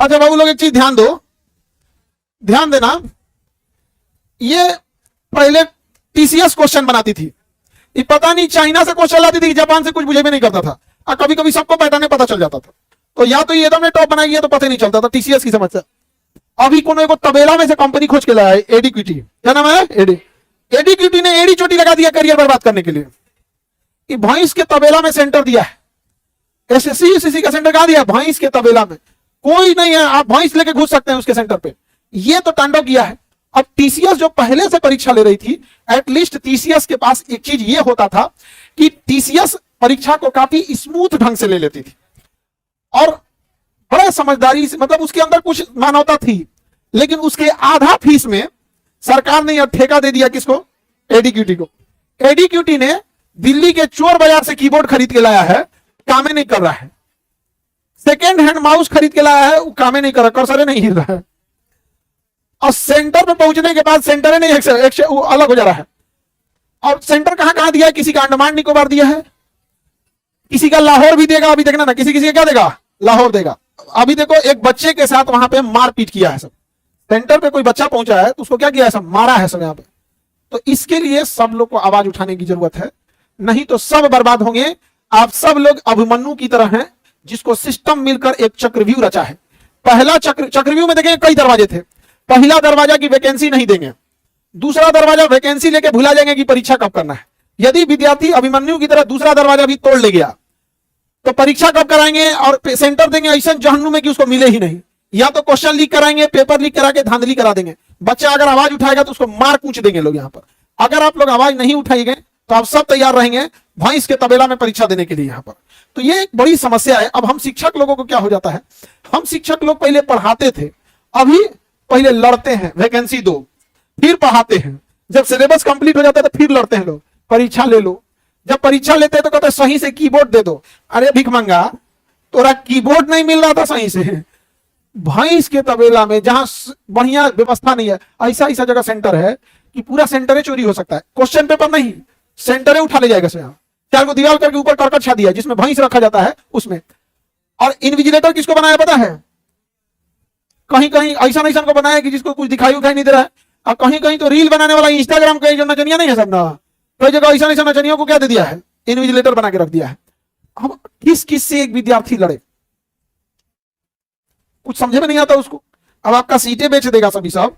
अच्छा बाबू लोग एक चीज ध्यान दो, ध्यान देना, ये पहले टीसीएस क्वेश्चन बनाती थी, ये पता नहीं चाइना से क्वेश्चन लाती थी, जापान से कुछ मुझे भी नहीं करता था, और कभी कभी सबको पैटर्न पता चल जाता था। तो या तो ये एकदम टॉप बनाई है तो पता ही नहीं चलता था टीसीएस की समस्या। अभी को तबेला में से कंपनी खोज के लाया है, एडीक्विटी, क्या नाम है, एडीक्विटी ने एडी चोटी लगा दिया करियर बर्बाद करने के लिए कि भैंस के तबेला में सेंटर दिया है। एसएससी का सेंटर कहां दिया, भैंस के तबेला में, कोई नहीं है, आप भैंस लेके घुस सकते हैं उसके सेंटर पे। ये तो तांडव किया है। अब टीसीएस जो पहले से परीक्षा ले रही थी, एटलीस्ट टीसीएस के पास एक चीज ये होता था कि टीसीएस परीक्षा को काफी स्मूथ ढंग से ले लेती थी और बड़े समझदारी से, मतलब उसके अंदर कुछ मानवता थी। लेकिन उसके आधा फीस में सरकार ने यह ठेका दे दिया किसको, एडीक्यूटी को। एडीक्यूटी ने दिल्ली के चोर बाजार से कीबोर्ड खरीद के लाया है, काम नहीं कर रहा है। सेकेंड हैंड माउस खरीद के लाया है, वो काम नहीं कर रहा, कर्सर नहीं हिल रहा है। और सेंटर पे पहुंचने के बाद सेंटर नहीं एक वो अलग हो जा रहा है। और सेंटर कहां कहां दिया है, किसी का अंडमान निकोबार दिया है, किसी का लाहौर भी देगा। अभी देखना ना, किसी किसी का क्या देगा, लाहौर देगा। अभी देखो एक बच्चे के साथ वहां पे मारपीट किया है सब, सेंटर पे कोई बच्चा पहुंचा है तो उसको क्या किया है, सब मारा है सब यहाँ पे। तो इसके लिए सब लोग को आवाज उठाने की जरूरत है, नहीं तो सब बर्बाद होंगे। आप सब लोग अभिमन्यु की तरह हैं, जिसको सिस्टम मिलकर एक चक्रव्यूह रचा है। पहला चक्रव्यूह में देखेंगे कई दरवाजे थे। पहला दरवाजा की वैकेंसी नहीं देंगे, दूसरा दरवाजा वैकेंसी लेके भुला जाएंगे कि परीक्षा कब करना है। यदि विद्यार्थी अभिमन्यु की तरह दूसरा दरवाजा भी तोड़ ले गया तो परीक्षा कब कराएंगे और सेंटर देंगे ऐसा जहन्नुम में कि उसको मिले ही नहीं। या तो क्वेश्चन लीक कराएंगे, पेपर लीक करा के धांधली करा देंगे। बच्चा अगर आवाज उठाएगा तो उसको मार कूच देंगे लोग यहाँ पर। अगर आप लोग आवाज नहीं उठाएंगे तो आप सब तैयार रहेंगे भैंस के तबेला में परीक्षा देने के लिए यहाँ पर। तो ये एक बड़ी समस्या है। अब हम शिक्षक लोगों को क्या हो जाता है, हम शिक्षक लोग पहले पढ़ाते थे, अभी पहले लड़ते हैं वैकेंसी दो, फिर पढ़ाते हैं। जब सिलेबस कंप्लीट हो जाता है तो फिर लड़ते हैं लोग, परीक्षा ले लो। जब परीक्षा लेते हैं तो कहते हैं सही से कीबोर्ड दे दो। अरे भिख मंगा, तोरा कीबोर्ड नहीं मिल रहा था सही से। भैंस के तबेला में जहां बढ़िया व्यवस्था नहीं है, ऐसा ऐसा जगह सेंटर है कि पूरा सेंटर चोरी हो सकता है। क्वेश्चन पेपर नहीं, सेंटर उठा ले जाएगा। चार को दीवार करके ऊपर करकट छा दिया जिसमें भैंस रखा जाता है उसमें। और इन्विजिलेटर किसको बनाया पता है, कहीं कहीं ऐसा ऐसा को बनाया कि जिसको कुछ दिखाई उखाई नहीं दे रहा है। और कहीं कहीं तो रील बनाने वाला इंस्टाग्राम का जो नचनिया नहीं है सब ना, कई जगह ऐसा ऐसा नचनियों को क्या दे दिया है, इन्विजिलेटर बना के रख दिया है। अब किस किस से एक विद्यार्थी लड़े, कुछ समझे में नहीं आता उसको। अब आपका सीटें बेच देगा सभी साहब,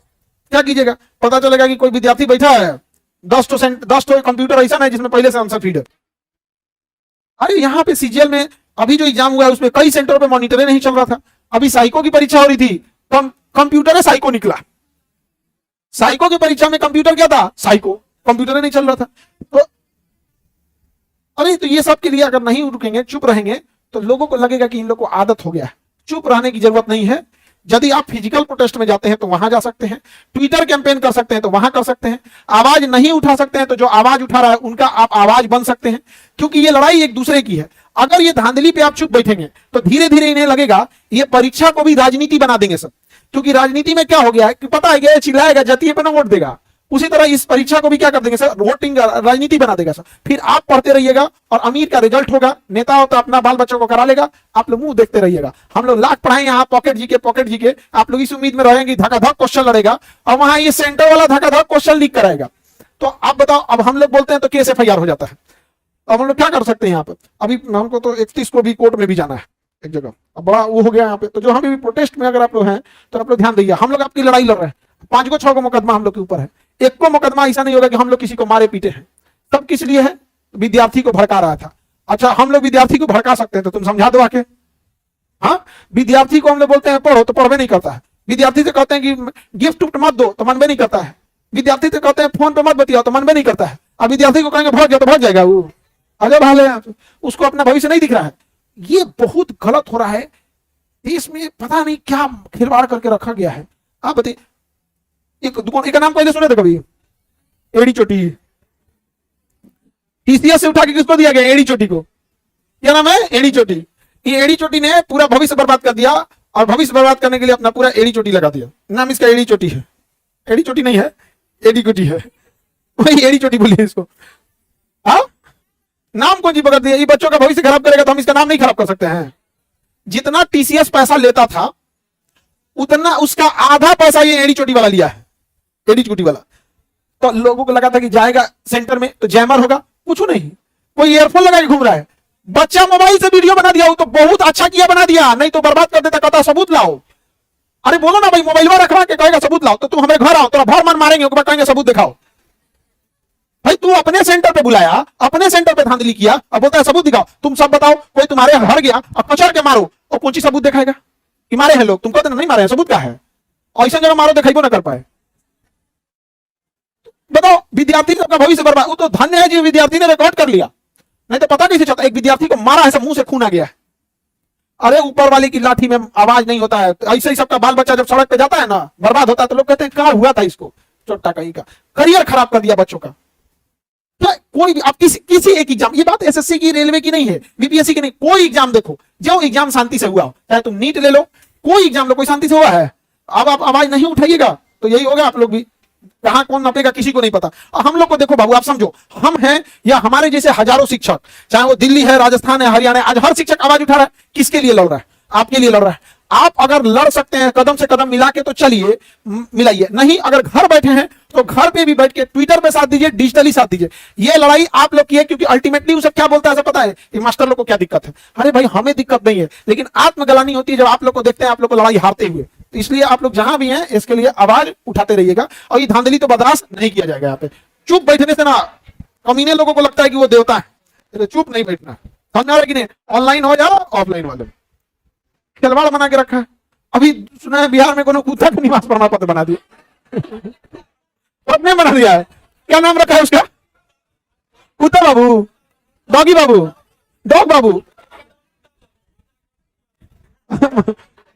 क्या कीजिएगा। पता चलेगा कि कोई विद्यार्थी बैठा है, 10 तो कंप्यूटर ऐसा है जिसमें पहले से आंसर फीड है। अरे यहाँ पे सीजीएल में अभी जो एग्जाम हुआ है उसमें कई सेंटरों पे मॉनिटर नहीं चल रहा था। अभी साइको की परीक्षा हो रही थी, कंप्यूटर है साइको निकला। साइको की परीक्षा में कंप्यूटर क्या था, साइको, कंप्यूटर नहीं चल रहा था। तो अरे तो ये सब के लिए अगर नहीं रुकेंगे, चुप रहेंगे, तो लोगों को लगेगा कि इन लोगों को आदत हो गया है। चुप रहने की जरूरत नहीं है। यदि आप फिजिकल प्रोटेस्ट में जाते हैं तो वहां जा सकते हैं, ट्विटर कैंपेन कर सकते हैं तो वहां कर सकते हैं। आवाज नहीं उठा सकते हैं तो जो आवाज उठा रहा है उनका आप आवाज बन सकते हैं, क्योंकि ये लड़ाई एक दूसरे की है। अगर ये धांधली पे आप चुप बैठेंगे तो धीरे धीरे इन्हें लगेगा ये परीक्षा को भी राजनीति बना देंगे सब। क्योंकि राजनीति में क्या हो गया है कि पता है कि चिल्लाएगा, जतिये पे ना वोट देगा, उसी तरह इस परीक्षा को भी क्या कर देंगे सर, वोटिंग राजनीति बना देगा सर। फिर आप पढ़ते रहिएगा और अमीर का रिजल्ट होगा, नेता हो तो अपना बाल बच्चों को करा लेगा, आप लोग मुंह देखते रहिएगा। हम लोग लाख पढ़ाएंगे यहाँ पॉकेट जी के, आप लोग इस उम्मीद में रहेंगे धक्का-धक क्वेश्चन लड़ेगा और वहां ये सेंटर वाला धक्का-धक क्वेश्चन लीक कराएगा। तो आप बताओ, अब हम लोग बोलते हैं तो केस एफआईआर हो जाता है। अब हम लोग क्या कर सकते हैं यहाँ पे, अभी हमको तो 31 को भी कोर्ट में भी जाना है एक जगह, अब बड़ा वो हो गया यहाँ पे। तो जो हम भी प्रोटेस्ट में अगर आप लोग हैं तो आप लोग ध्यान दीजिए, हम लोग आपकी लड़ाई लड़ रहे हैं। 5 को 6 को मुकदमा हम लोग के ऊपर है, एक को मुकदमा ऐसा नहीं होगा कि हम लोग किसी को मारे पीटे हैं। सब किस लिए है, विद्यार्थी को भड़का रहा था। अच्छा हम लोग विद्यार्थी को भड़का सकते हैं तो तुम समझा दो आके। हाँ, विद्यार्थी को हम लोग बोलते हैं पढ़ो तो पढ़वे नहीं करता है। विद्यार्थी से कहते हैं कि गिफ्ट उफ्ट मत दो तो मनबे नहीं करता है। विद्यार्थी से कहते हैं फोन पे मत बतियाओ तो मनबे नहीं करता है। अब विद्यार्थी को कहेंगे भाग जाओ तो भाग जाएगा वो, अगर भाग उसको अपना भविष्य नहीं दिख रहा है। ये बहुत गलत हो रहा है देश में, पता नहीं क्या खिलवाड़ करके रखा गया है। आप बताइए, एक दुकान का नाम पहले सुने थे कभी, एड़ी चोटी। टीसीएस से उठा के किसको दिया गया, एड़ी चोटी को। क्या नाम है, एड़ी चोटी। ये एड़ी चोटी ने पूरा भविष्य बर्बाद कर दिया और भविष्य बर्बाद करने के लिए अपना पूरा एड़ी चोटी लगा दिया। नाम इसका एड़ी चोटी है, एड़ी चोटी नहीं है, एड़ी चोटी है, वही एड़ी चोटी बोलिए इसको। हाँ, नाम कौन जी पकड़ दिया, ये बच्चों का भविष्य खराब करेगा तो हम इसका नाम नहीं खराब कर सकते हैं। जितना टीसीएस पैसा लेता था उतना उसका आधा पैसा ये एड़ी चोटी वाला लिया है, एड़ी चोटी वाला। तो लोगों को लगा था कि जाएगा सेंटर में तो जैमर होगा, कुछ नहीं, कोई ईयरफोन लगा के घूम रहा है। बच्चा मोबाइल से वीडियो बना दिया, वो तो बहुत अच्छा किया बना दिया, नहीं तो बर्बाद कर देता, कहता सबूत लाओ। अरे बोलो ना भाई, मोबाइल में रखवा के कहेगा सबूत लाओ, तो तुम हमें घर आओ, तेरा भर मन मारेंगे, कहेंगे सबूत दिखाओ। भाई तू अपने सेंटर पे बुलाया, अपने सेंटर पे धांधली किया, अब बोलता है सबूत दिखाओ। तुम सब बताओ, कोई तुम्हारे घर गया और कचर के मारो, और कौन सी सबूत दिखाएगा कि मारे हैं लोग? तुम कहते नहीं मारे हैं, सबूत क्या है? ऐसा जगह मारो दिखाई ना कर पाए। बताओ, विद्यार्थी का भविष्य बर्बाद। वो तो धन्य है जी विद्यार्थी ने रिकॉर्ड कर लिया, नहीं तो पता कैसे चलता। एक विद्यार्थी को मारा है, सब मुंह से खून आ गया है। अरे ऊपर वाले की लाठी में आवाज नहीं होता है, ऐसे ही सबका बाल बच्चा जब सड़क पे जाता है ना, बर्बाद होता है, तो लोग कहते हैं क्या हुआ था इसको, चोट्टा कहीं का करियर खराब कर दिया बच्चों का। क्या कोई भी आप किसी एक एग्जाम, ये बात एसएससी की, रेलवे की नहीं है, बीपीएससी की नहीं, कोई एग्जाम देखो, जो एग्जाम शांति से हुआ हो, चाहे तुम नीट ले लो, कोई एग्जाम लो, कोई शांति से हुआ है? अब आप आवाज नहीं उठाइएगा तो यही होगा। आप लोग भी कहां कौन नपेगा किसी को नहीं पता। हम लोग को देखो बाबू, आप समझो, हम हैं या हमारे जैसे हजारों शिक्षक, चाहे वो दिल्ली है, राजस्थान है, हरियाणा है, आज हर शिक्षक आवाज उठा रहा है। किसके लिए लड़ रहा है? आपके लिए लड़ रहा है। आप अगर लड़ सकते हैं कदम से कदम मिला के तो चलिए, मिलाइए, नहीं अगर घर बैठे हैं तो घर पे भी बैठ के ट्विटर पे साथ दीजिए, डिजिटली साथ दीजिए। ये लड़ाई आप लोग की है, क्योंकि अल्टीमेटली उसे क्या बोलता है पता है कि मास्टर लोग को क्या दिक्कत है। अरे भाई हमें दिक्कत नहीं है, लेकिन आत्मग्लानि होती है जब आप लोग को देखते हैं आप लोग को लड़ाई हारते हुए। तो इसलिए आप लोग जहां भी हैं इसके लिए आवाज उठाते रहिएगा, और ये धांधली तो बर्दाश्त नहीं किया जाएगा। यहाँ पे चुप बैठने से ना कमीने लोगों को लगता है कि वो देवता है, तो चुप नहीं बैठना, समझ आ रहा है कि नहीं? ऑनलाइन हो या ऑफलाइन वाले खिलवाड़ बना के रखा है। अभी सुना है बिहार में कोनो कुत्ता का निवास प्रमाण पत्र बना दिया, सबने बना दिया है। क्या नाम रखा है उसका? कुत्ता बाबू, डॉगी बाबू, डॉग बाबू।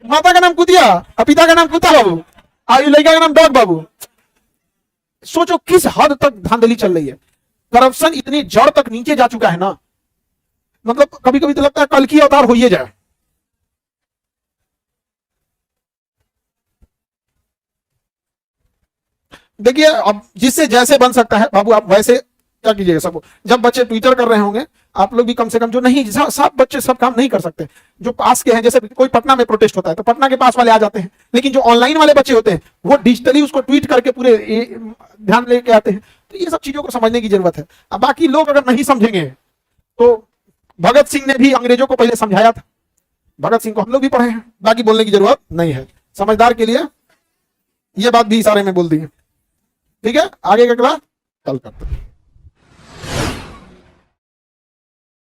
माता का नाम कुतिया और पिता का नाम कुत्ता बाबू, और लड़का का नाम डॉग बाबू। सोचो किस हद तक धांधली चल रही है। करप्शन इतनी जड़ तक नीचे जा चुका है ना, मतलब कभी कभी तो लगता है कल की अवतार हो ही जाए। देखिए अब जिससे जैसे बन सकता है बाबू, आप वैसे क्या कीजिएगा। सब जब बच्चे ट्विटर कर रहे होंगे, आप लोग भी कम से कम, जो नहीं सब बच्चे सब काम नहीं कर सकते, जो पास के हैं, जैसे कोई पटना में प्रोटेस्ट होता है तो पटना के पास वाले आ जाते हैं, लेकिन जो ऑनलाइन वाले बच्चे होते हैं वो डिजिटली उसको ट्वीट करके पूरे ध्यान लेके आते हैं। तो ये सब चीजों को समझने की जरूरत है। अब बाकी लोग अगर नहीं समझेंगे तो भगत सिंह ने भी अंग्रेजों को पहले समझाया था, भगत सिंह को हम लोग भी पढ़े हैं, बाकी बोलने की जरूरत नहीं है। समझदार के लिए ये बात भी इशारे में बोल दी है। ठीक है, आगे का क्लास कल करते हैं।